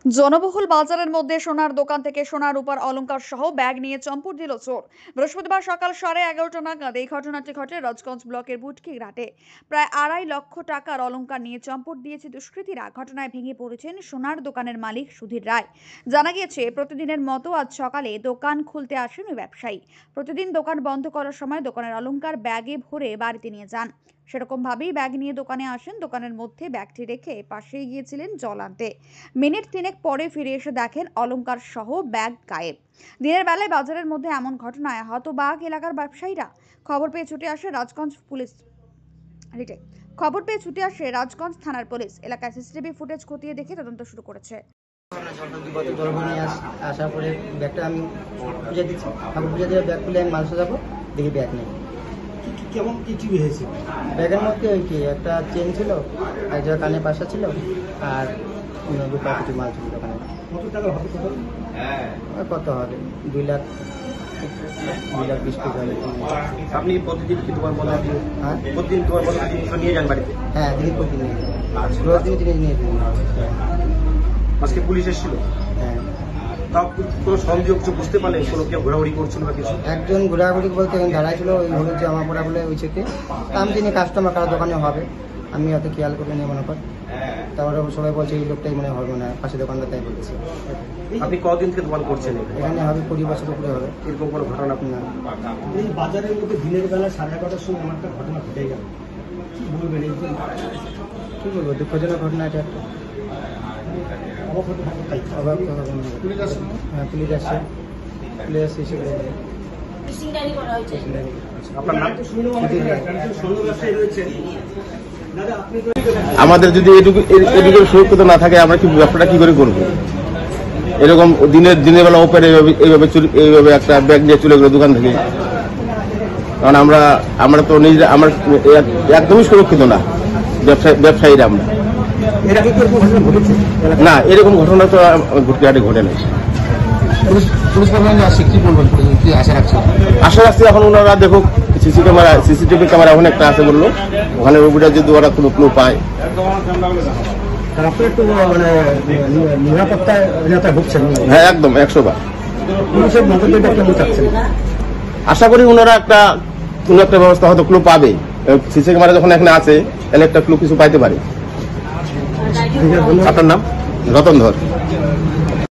জনবহুল বাজারের মধ্যে সোনার দোকান থেকে সোনার রূপার অলংকার সহ ব্যাগ নিয়ে চম্পট দিল চোর। বৃহস্পতিবার সকাল 11:30 নাগাদ এই ঘটনাটি ঘটে রাজগঞ্জ ব্লকের বুটকি ঘাটে। প্রায় 2.5 লক্ষ টাকার অলংকার নিয়ে চম্পট দিয়েছে দুষ্কৃতীরা। ঘটনায় ভেঙে পড়েছেন সোনার দোকানের মালিক সুধীর রায়। জানা গিয়েছে, প্রতিদিনের মতো আজ সকালে দোকান খুলতে আসেন ওই ব্যবসায়ী। প্রতিদিন দোকান বন্ধ করার সময় দোকানের অলংকার ব্যাগে ভরে বাড়িতে নিয়ে যান। সেরকম ভাবেই ব্যাগ নিয়ে দোকানে আসেন। দোকানের মধ্যে ব্যাগটি রেখে পাশেই গিয়েছিলেন জল আনতে। মিনিট 3 পরে ফিরে এসে দেখেন অলংকার সহ ব্যাগ গায়েব। দিনের বেলায় বাজারের মধ্যে এমন ঘটনায় হতবাক এলাকার ব্যবসায়ীরা। খবর পেয়ে ছুটে আসে রাজগঞ্জ থানার পুলিশ। এলাকায় সিসিটিভি ফুটেজ খতিয়ে দেখে তদন্ত শুরু করেছে। আসার পরে ব্যাগটা আমি বুঝে দিচ্ছি, ঠাকুর বুঝে দিয়ে ব্যাগ খুলে আমি মাল সাজাবো, দেখি ব্যাগ নেই। কেমন কি হয়েছে? ব্যাগের মধ্যে ওই কি একটা চেন ছিল, এক জায়গায় কানে পাশা ছিল, আর রূপা কিছু মাল ছিল দোকানে। কত টাকা হবে? কত হবে? 2 লাখ 20 হবে। আপনি প্রতিদিন কি দোকান বন্ধ? হ্যাঁ, প্রতিদিন দোকান বন্ধ জিনিস নিয়ে যান বাড়িতে? হ্যাঁ, দিদি প্রতিদিন রোজ দিন জিনিস নিয়ে দিন। আজকে পুলিশ এসেছিল? হ্যাঁ। তাও কোনো সংযোগ বুঝতে পারলেন? কোনো কেউ ঘোরাঘুরি করছিল বা কিছু? একজন ঘোরাঘুরি বলতে দাঁড়ায় ছিল, ওই হলুদ জামা পরা বলে ওই চেতে। আমি যিনি কাস্টমার কারো দোকানে হবে, আমি অত খেয়াল করে নিয়ে মনে কর। তারপরে সবাই বলছে এই লোকটাই মনে হবে না, পাশে দোকানদার তাই বলছে। আপনি কদিন থেকে দোকান করছেন এখানে? হবে 20 বছর উপরে হবে। এরকম কোনো ঘটনা না। এই বাজারের মধ্যে দিনের বেলা 11:30টার সময় আমার একটা ঘটনা ঘটে গেল, কি বলবেন? এই কি বলবো, দুঃখজনক ঘটনা এটা একটা। পুলিশ আসছে? হ্যাঁ, পুলিশ আসছে। এসে আপনার নাম? আমাদের যদি এডুকেশন সুরক্ষিত না থাকে, আমরা কি ব্যবসাটা কি করে করবো? এরকম দিনের বেলা ওপেন এইভাবে একটা ব্যাগ নিয়ে চলে গেল দোকান থেকে। কারণ আমরা তো নিজেরা আমরা একদমই সুরক্ষিত না, ব্যবসায়ীরা আমরা। না, এরকম ঘটনা তো ঘুটঘাটে ঘটে নাই। আশা রাখছি এখন ওনারা দেখুক, সিসিটিভি ক্যামেরা ওখানে একটা আছে বললো, ওখানে ওটা যদি ওরা কোনো ক্লু পায়। হ্যাঁ, একদম 100 বার। আশা করি ওনারা কোনো একটা ব্যবস্থা হয়তো ক্লু পাবে। সিসি ক্যামেরা যখন এখানে আছে, তাহলে একটা ক্লু কিছু পাইতে পারে। আপনার নাম? রতন ধর।